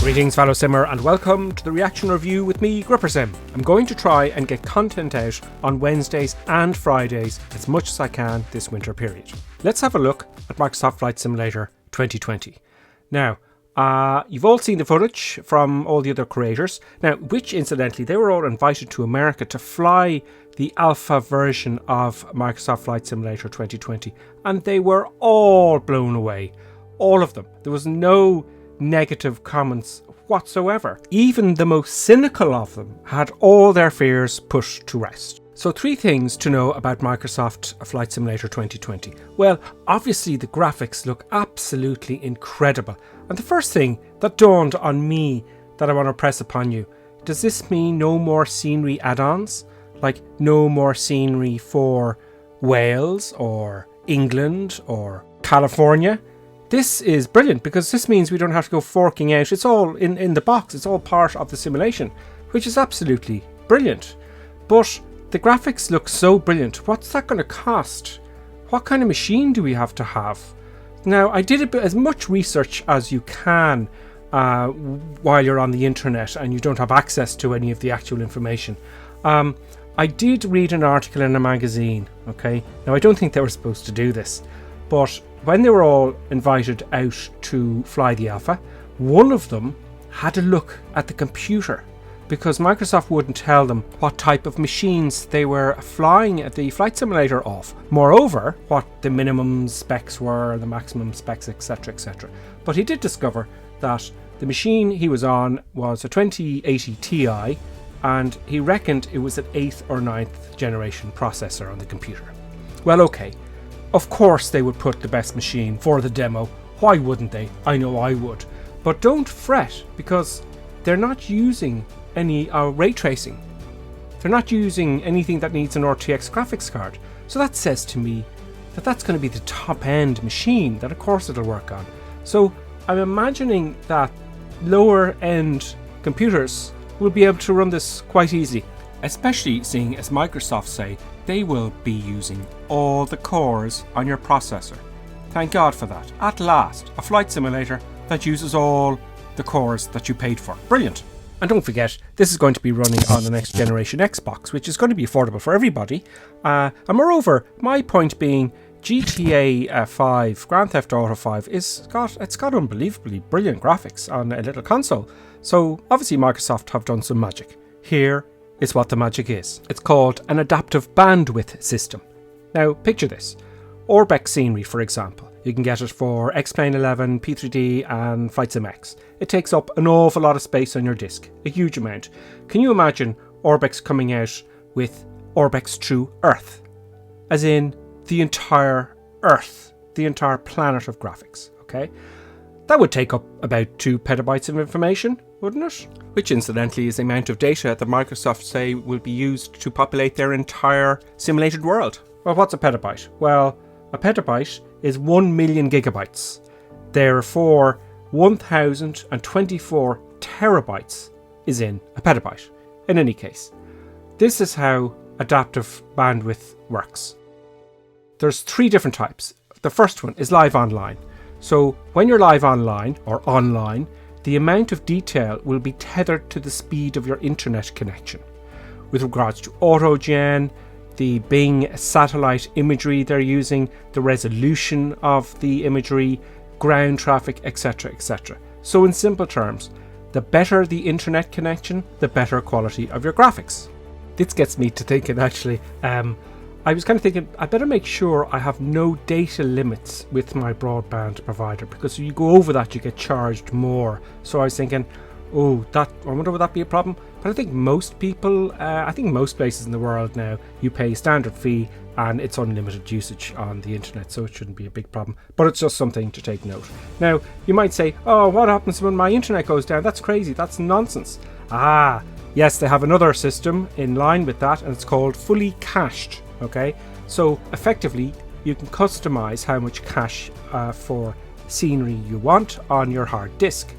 Greetings fellow simmer and welcome to the reaction review with me, GripperSim. I'm going to try and get content out on Wednesdays and Fridays as much as I can this winter period. Let's have a look at Microsoft Flight Simulator 2020. Now, you've all seen the footage from all the other creators, now which incidentally they were all invited to America to fly the alpha version of Microsoft Flight Simulator 2020, and they were all blown away. All of them. There was no negative comments whatsoever. Even the most cynical of them had all their fears put to rest. So 3 things to know about Microsoft Flight Simulator 2020. Well, obviously the graphics look absolutely incredible. And the first thing that dawned on me that I want to press upon you, does this mean no more scenery add-ons? Like no more scenery for Wales or England or California? This is brilliant because this means we don't have to go forking out. It's all in the box. It's all part of the simulation, which is absolutely brilliant. But the graphics look so brilliant. What's that going to cost? What kind of machine do we have to have? Now, I did as much research as you can while you're on the internet and you don't have access to any of the actual information. I did read an article in a magazine, okay? Now, I don't think they were supposed to do this, but when they were all invited out to fly the alpha, one of them had a look at the computer because Microsoft wouldn't tell them what type of machines they were flying at the flight simulator off. Moreover, what the minimum specs were, the maximum specs, etc, etc. But he did discover that the machine he was on was a 2080 Ti, and he reckoned it was an 8th or 9th generation processor on the computer. Well, okay. Of course they would put the best machine for the demo. Why wouldn't they? I know I would. But don't fret, because they're not using any ray tracing. They're not using anything that needs an RTX graphics card. So that says to me that that's going to be the top end machine that of course it'll work on. So I'm imagining that lower end computers will be able to run this quite easily. Especially seeing as Microsoft say they will be using all the cores on your processor. Thank God for that. At last, a flight simulator that uses all the cores that you paid for. Brilliant. And don't forget, this is going to be running on the next generation Xbox, which is going to be affordable for everybody. And moreover, my point being, GTA 5, Grand Theft Auto 5, it's got unbelievably brilliant graphics on a little console. So obviously Microsoft have done some magic. Here is what the magic is. It's called an adaptive bandwidth system. Now picture this. Orbex scenery, for example. You can get it for X-Plane 11, P3D and Flight Sim X. It takes up an awful lot of space on your disk. A huge amount. Can you imagine Orbex coming out with Orbex True Earth? As in the entire Earth. The entire planet of graphics. Okay? That would take up about 2 petabytes of information, wouldn't it? Which incidentally is the amount of data that Microsoft say will be used to populate their entire simulated world. Well, what's a petabyte? Well, a petabyte is 1 million gigabytes. Therefore, 1024 terabytes is in a petabyte. In any case, this is how adaptive bandwidth works. There's 3 different types. The first one is live online. So when you're live online, the amount of detail will be tethered to the speed of your internet connection. With regards to autogen, the Bing satellite imagery they're using, the resolution of the imagery, ground traffic, etc, etc. So in simple terms, the better the internet connection, the better quality of your graphics. This gets me to thinking actually, I was kind of thinking I better make sure I have no data limits with my broadband provider, because if you go over that you get charged more. So I was thinking, I wonder would that be a problem? But I think most people, I think most places in the world now, you pay a standard fee and it's unlimited usage on the internet, so it shouldn't be a big problem. But it's just something to take note. Now, you might say, oh, what happens when my internet goes down? That's crazy, that's nonsense. Yes, they have another system in line with that, and it's called fully cached. Okay, so effectively you can customize how much cache for scenery you want on your hard disk,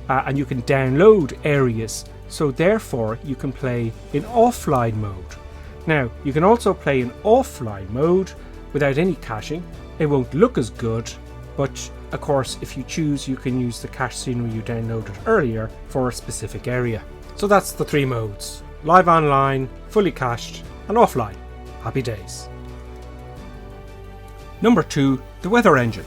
and you can download areas, so therefore you can play in offline mode. Now you can also play in offline mode without any caching. It won't look as good, But of course, if you choose, you can use the cache scenery you downloaded earlier for a specific area. So that's the 3 modes: live online, fully cached, and offline. Happy days. Number 2, the weather engine.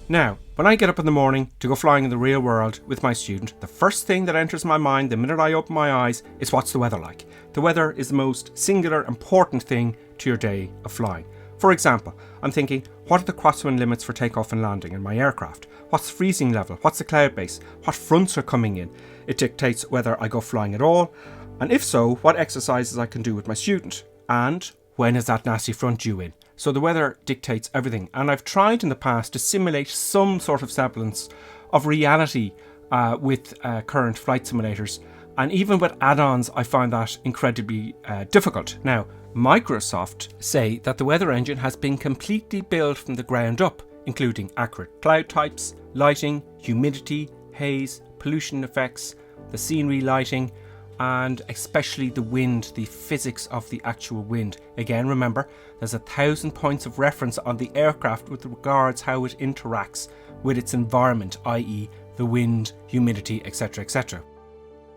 Now, when I get up in the morning to go flying in the real world with my student, the first thing that enters my mind the minute I open my eyes is what's the weather like. The weather is the most singular important thing to your day of flying. For example, I'm thinking, what are the crosswind limits for takeoff and landing in my aircraft? What's the freezing level? What's the cloud base? What fronts are coming in? It dictates whether I go flying at all, and if so, what exercises I can do with my student, and when is that nasty front due in? So the weather dictates everything, and I've tried in the past to simulate some sort of semblance of reality with current flight simulators, and even with add-ons I find that incredibly difficult. Now, Microsoft say that the weather engine has been completely built from the ground up, including accurate cloud types, lighting, humidity, haze, pollution effects, the scenery lighting, and especially the wind, the physics of the actual wind. Again, remember, there's 1,000 points of reference on the aircraft with regards how it interacts with its environment, i.e. the wind, humidity, etc., etc.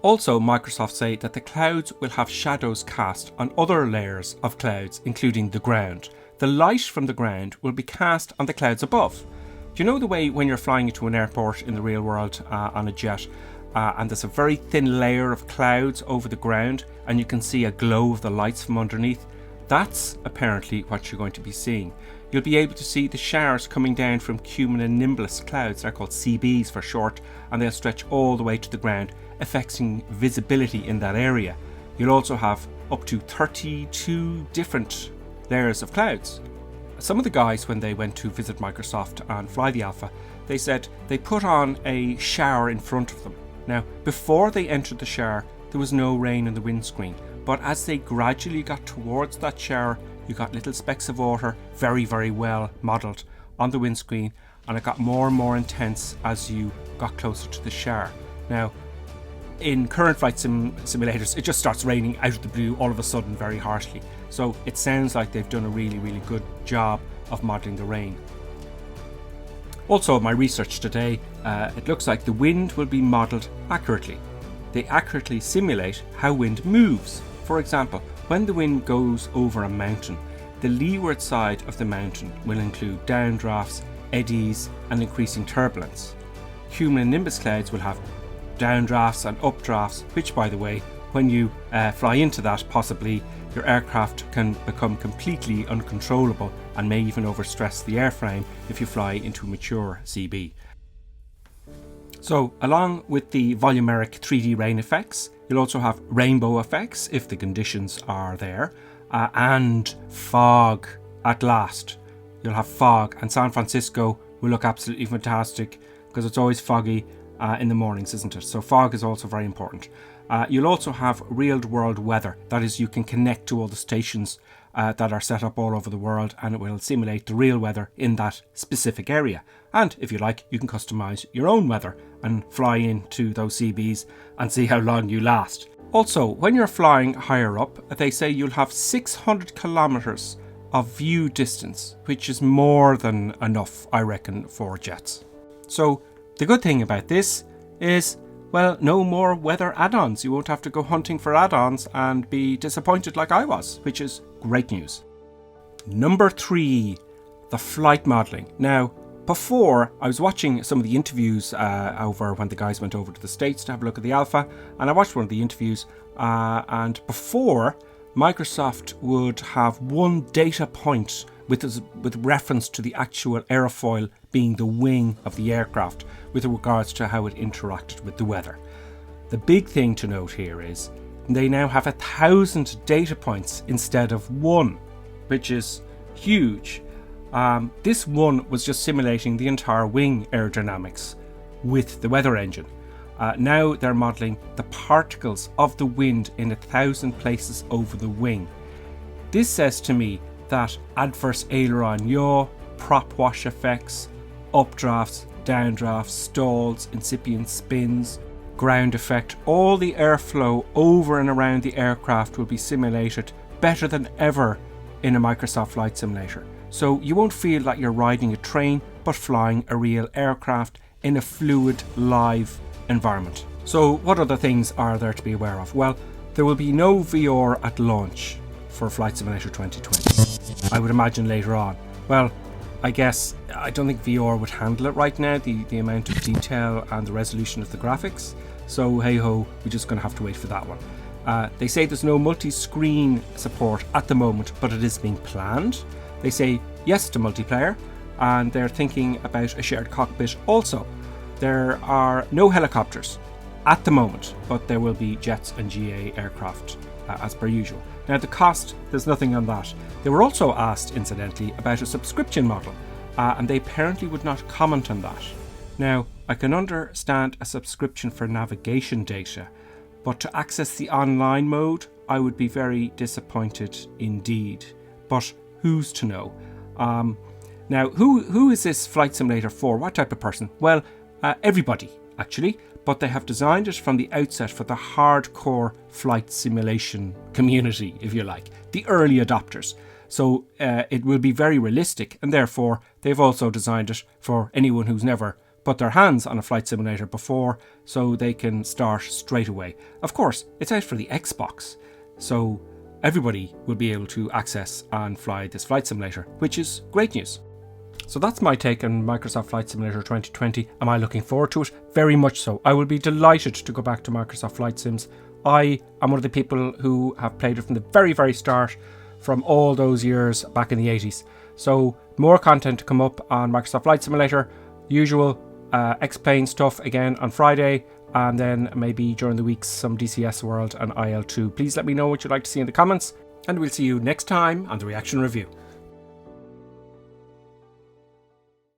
Also, Microsoft say that the clouds will have shadows cast on other layers of clouds, including the ground. The light from the ground will be cast on the clouds above. Do you know the way when you're flying into an airport in the real world on a jet, and there's a very thin layer of clouds over the ground and you can see a glow of the lights from underneath? That's apparently what you're going to be seeing. You'll be able to see the showers coming down from cumulonimbus clouds. They're called CBs for short, and they'll stretch all the way to the ground, affecting visibility in that area. You'll also have up to 32 different layers of clouds. Some of the guys, when they went to visit Microsoft and fly the Alpha, they said they put on a shower in front of them. Now, before they entered the shower, there was no rain in the windscreen, but as they gradually got towards that shower, you got little specks of water, very, very well modelled on the windscreen, and it got more and more intense as you got closer to the shower. Now, in current flight simulators, it just starts raining out of the blue all of a sudden very harshly. So it sounds like they've done a really, really good job of modelling the rain. Also, my research today, it looks like the wind will be modelled accurately. They accurately simulate how wind moves. For example, when the wind goes over a mountain, the leeward side of the mountain will include downdrafts, eddies, and increasing turbulence. Cumulonimbus clouds will have downdrafts and updrafts, which, by the way, when you fly into that, possibly your aircraft can become completely uncontrollable and may even overstress the airframe if you fly into a mature CB. So, along with the volumeric 3D rain effects, you'll also have rainbow effects if the conditions are there, and fog at last. You'll have fog, and San Francisco will look absolutely fantastic because it's always foggy in the mornings, isn't it? So fog is also very important. You'll also have real-world weather. That is, you can connect to all the stations that are set up all over the world, and it will simulate the real weather in that specific area. And if you like, you can customize your own weather and fly into those CBs and see how long you last. Also, when you're flying higher up, they say you'll have 600 kilometers of view distance, which is more than enough, I reckon, for jets. So the good thing about this is, well, no more weather add-ons. You won't have to go hunting for add-ons and be disappointed like I was, which is great news. Number 3, the flight modelling. Now, before, I was watching some of the interviews over when the guys went over to the States to have a look at the Alpha, and I watched one of the interviews, and before, Microsoft would have one data point with reference to the actual airfoil being the wing of the aircraft with regards to how it interacted with the weather. The big thing to note here is they now have 1,000 data points instead of 1, which is huge. This one was just simulating the entire wing aerodynamics with the weather engine. Now they're modelling the particles of the wind in 1,000 places over the wing. This says to me that adverse aileron yaw, prop wash effects, updrafts, downdrafts, stalls, incipient spins, ground effect, all the airflow over and around the aircraft will be simulated better than ever in a Microsoft Flight Simulator. so you won't feel that you're riding a train but flying a real aircraft in a fluid, live environment. So what other things are there to be aware of? Well, there will be no VR at launch for Flight Simulator 2020. I would imagine later on. Well, I guess I don't think VR would handle it right now, the amount of detail and the resolution of the graphics. So hey ho, we're just going to have to wait for that one. They say there's no multi-screen support at the moment, but it is being planned. They say yes to multiplayer, and they're thinking about a shared cockpit also. There are no helicopters at the moment, but there will be jets and GA aircraft as per usual. Now the cost, there's nothing on that. They were also asked, incidentally, about a subscription model, and they apparently would not comment on that. Now, I can understand a subscription for navigation data, but to access the online mode, I would be very disappointed indeed. But who's to know? Now, who is this flight simulator for? What type of person? Well, everybody, actually. But they have designed it from the outset for the hardcore flight simulation community, if you like, the early adopters. So it will be very realistic, and therefore they've also designed it for anyone who's never put their hands on a flight simulator before, so they can start straight away. Of course, it's out for the Xbox, so everybody will be able to access and fly this flight simulator, which is great news. So that's my take on Microsoft Flight Simulator 2020. Am I looking forward to it? Very much so. I will be delighted to go back to Microsoft Flight Sims. I am one of the people who have played it from the very, very start, from all those years back in the 80s. So more content to come up on Microsoft Flight Simulator. Usual X-Plane stuff again on Friday, and then maybe during the weeks some DCS World and IL2. Please let me know what you'd like to see in the comments, and we'll see you next time on the Reaction Review.